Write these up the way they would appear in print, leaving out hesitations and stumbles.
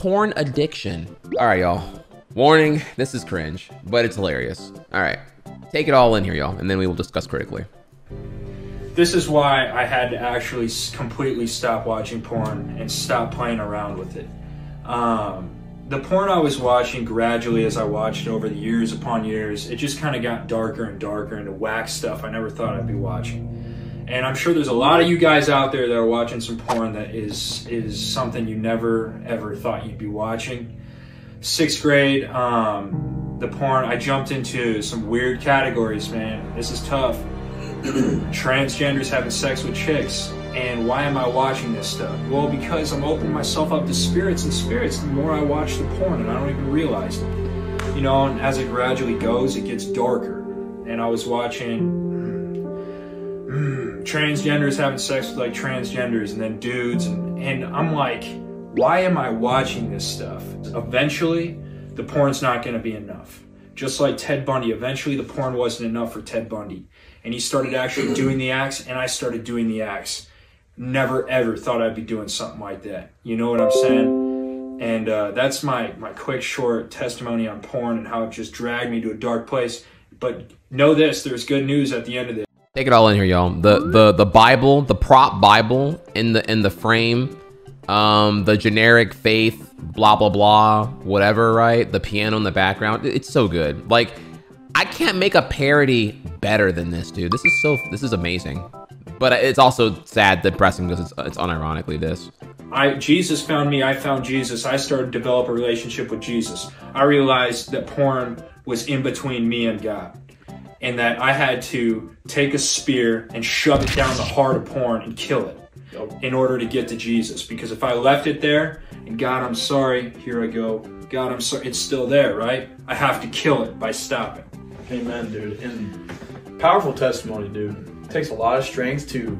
porn addiction. All right, y'all. Warning, this is cringe, but it's hilarious. All right, take it all in here, y'all, and then we will discuss critically. This is why I had to actually completely stop watching porn and stop playing around with it. The porn I was watching gradually as I watched it over the years upon years, it just kind of got darker and darker into whack stuff I never thought I'd be watching. And I'm sure there's a lot of you guys out there that are watching some porn that is something you never ever thought you'd be watching. 6th grade, the porn, I jumped into some weird categories, man. This is tough. Transgenders having sex with chicks. And why am I watching this stuff? Well, because I'm opening myself up to spirits and spirits the more I watch the porn, and I don't even realize it. You know, and as it gradually goes, it gets darker. And I was watching transgenders having sex with like transgenders and then dudes, and I'm like, why am I watching this stuff? Eventually, the porn's not gonna be enough. Just like Ted Bundy, eventually the porn wasn't enough for Ted Bundy. And he started actually doing the acts, and I started doing the acts. Never ever thought I'd be doing something like that. You know what I'm saying? And that's my quick short testimony on porn and how it just dragged me to a dark place. But know this, there's good news at the end of this. Take it all in here, y'all. The Bible, the prop Bible in the frame, the generic faith, blah blah blah, whatever, right? The piano in the background. It's so good. Like, I can't make a parody better than this, dude. This is amazing. But it's also sad, depressing, because it's unironically this. Jesus found me, I found Jesus. I started to develop a relationship with Jesus. I realized that porn was in between me and God. And that I had to take a spear and shove it down the heart of porn and kill it in order to get to Jesus. Because if I left it there, and God, I'm sorry, here I go. God, I'm sorry, it's still there, right? I have to kill it by stopping. Amen, dude. And powerful testimony, dude. It takes a lot of strength to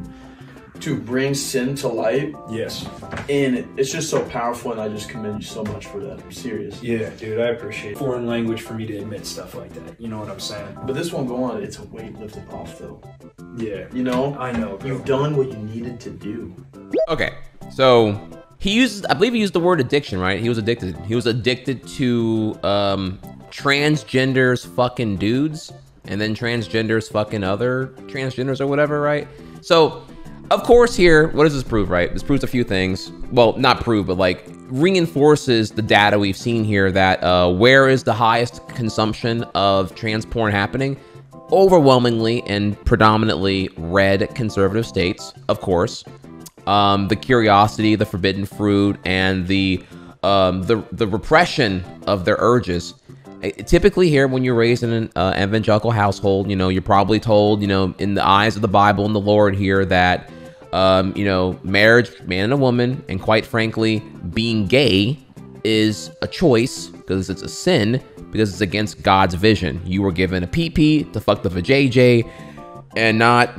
bring sin to light. Yes. And it's just so powerful, and I just commend you so much for that. I'm serious. Yeah, dude, I appreciate it. Foreign language for me to admit stuff like that. You know what I'm saying? But this won't go on. It's a weight lifted off, though. Yeah. You know? I know, bro. You've done what you needed to do. Okay, so I believe he used the word addiction, right? He was addicted. He was addicted to transgenders fucking dudes, and then transgenders fucking other transgenders or whatever, right? So, of course here, what does this prove, right? This proves a few things. Well, not prove, but like reinforces the data we've seen here that where is the highest consumption of trans porn happening? Overwhelmingly and predominantly red conservative states, of course. The curiosity, the forbidden fruit, and the repression of their urges. Typically here, when you're raised in an evangelical household, you know, you're probably told, you know, in the eyes of the Bible and the Lord here that, you know, marriage, man and a woman, and quite frankly, being gay is a choice because it's a sin, because it's against God's vision. You were given a PP to fuck the vajayjay, and not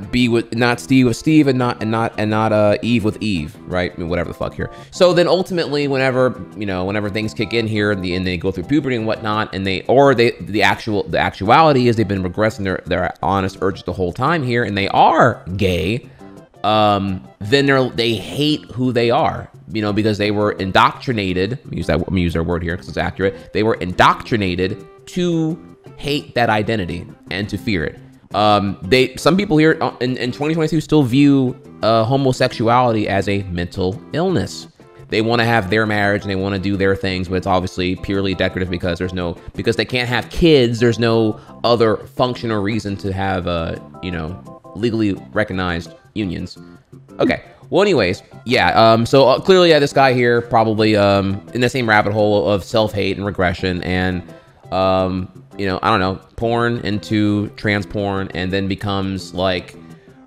Steve with Steve, and not Eve with Eve, right? I mean, whatever the fuck here. So then ultimately, whenever things kick in here, and they go through puberty and whatnot, and the actuality is they've been regressing their honest urges the whole time here, and they are gay. Then they hate who they are, you know, because they were indoctrinated. I'm gonna use their word here because it's accurate. They were indoctrinated to hate that identity and to fear it. Some people here in 2022 still view homosexuality as a mental illness. They want to have their marriage and they want to do their things, but it's obviously purely decorative because because they can't have kids. There's no other function or reason to have you know, legally recognized unions. Okay. Well, anyways, yeah. So clearly, this guy here probably in the same rabbit hole of self-hate and regression, and you know, I don't know, porn into trans porn, and then becomes like,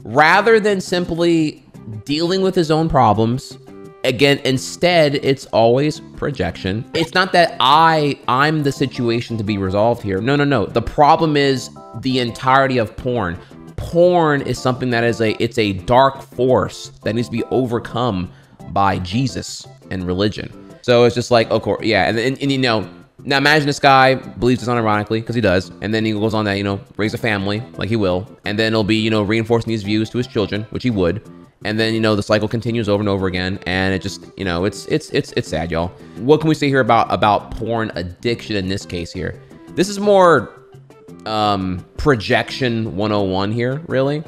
rather than simply dealing with his own problems, again, instead, it's always projection. It's not that I'm the situation to be resolved here. No. The problem is the entirety of porn. Porn is something that it's a dark force that needs to be overcome by Jesus and religion. So it's just like, of course, yeah, and you know, now imagine this guy believes this unironically, because he does, and then he goes on that, you know, raise a family, like he will, and then it'll be, you know, reinforcing these views to his children, which he would, And then, you know, the cycle continues over and over again. And it just, you know, it's sad, y'all. What can we say here about porn addiction in this case here? This is more projection 101 here, really.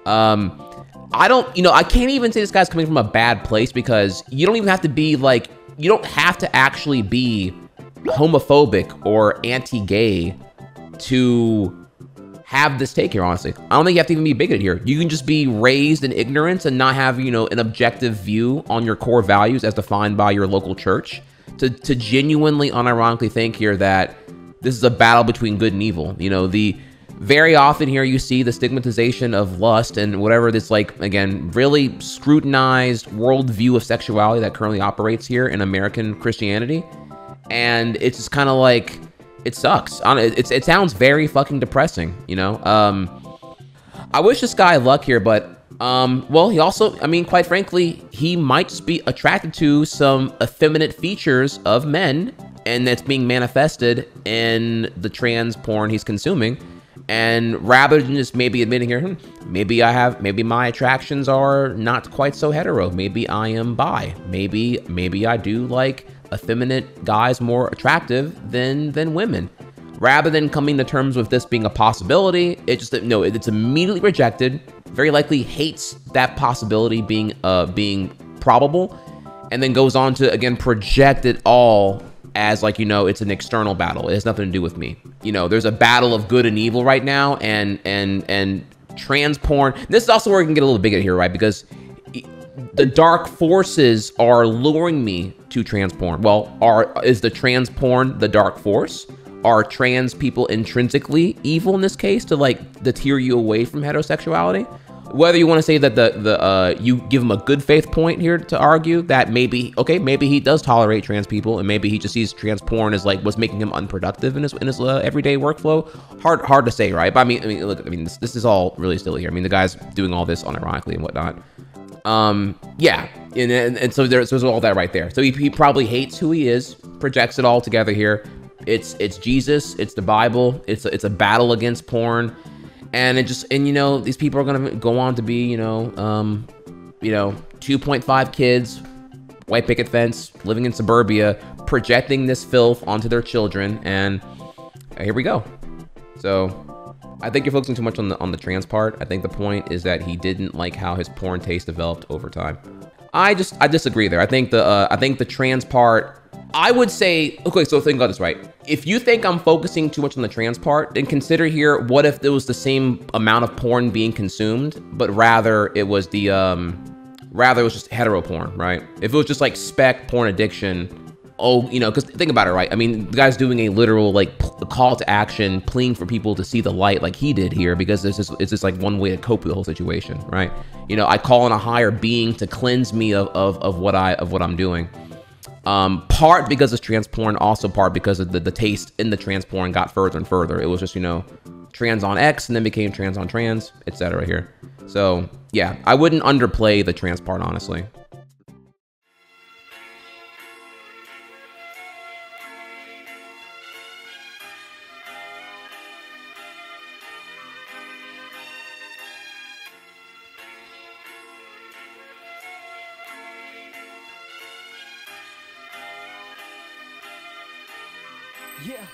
I don't, you know, I can't even say this guy's coming from a bad place, because you don't even have to be like, you don't have to actually be homophobic or anti-gay to have this take here, honestly. I don't think you have to even be bigoted here. You can just be raised in ignorance and not have, you know, an objective view on your core values as defined by your local church to genuinely, unironically think here that this is a battle between good and evil. You know, very often here you see the stigmatization of lust and whatever this, like, again, really scrutinized worldview of sexuality that currently operates here in American Christianity. And it's just kind of like, it sucks. It sounds very fucking depressing, you know? I wish this guy luck here, but, well, he also, I mean, quite frankly, he might just be attracted to some effeminate features of men, and that's being manifested in the trans porn he's consuming. And rather than just maybe admitting here, maybe my attractions are not quite so hetero. Maybe I am bi. Maybe I do like effeminate guys more attractive than women. Rather than coming to terms with this being a possibility, it's immediately rejected. Very likely hates that possibility being probable, and then goes on to again project it all as like, you know, it's an external battle. It has nothing to do with me. You know, there's a battle of good and evil right now, and trans porn. This is also where we can get a little bigoted here, right? Because the dark forces are luring me to trans porn. Well, is the trans porn the dark force? Are trans people intrinsically evil in this case to like deter you away from heterosexuality? Whether you want to say that you give him a good faith point here to argue that maybe he does tolerate trans people, and maybe he just sees trans porn as like what's making him unproductive in his everyday workflow. Hard to say, right? But I mean, look, this is all really silly here. I mean, the guy's doing all this unironically and whatnot. Yeah, and so there's all that right there. So he probably hates who he is, projects it all together here. It's Jesus, it's the Bible, it's a battle against porn. And you know, these people are gonna go on to be, you know, 2.5 kids, white picket fence, living in suburbia, projecting this filth onto their children, and here we go. So I think you're focusing too much on the trans part. I think the point is that he didn't like how his porn taste developed over time. I disagree there. I think the trans part, I would say, okay, so think about this, right? If you think I'm focusing too much on the trans part, then consider here, what if there was the same amount of porn being consumed, but rather it was just hetero porn, right? If it was just like spec porn addiction, you know, because think about it, right? I mean, the guy's doing a literal like call to action, pleading for people to see the it's like he did here, because it's just like one way to cope with the whole situation, right? You know, I call on a higher being to cleanse me of what I'm doing. Part because it's trans porn, also part because of the taste in the trans porn got further and further. It was just, you know, trans on X and then became trans on trans, etc. here. So yeah, I wouldn't underplay the trans part, honestly. Yeah.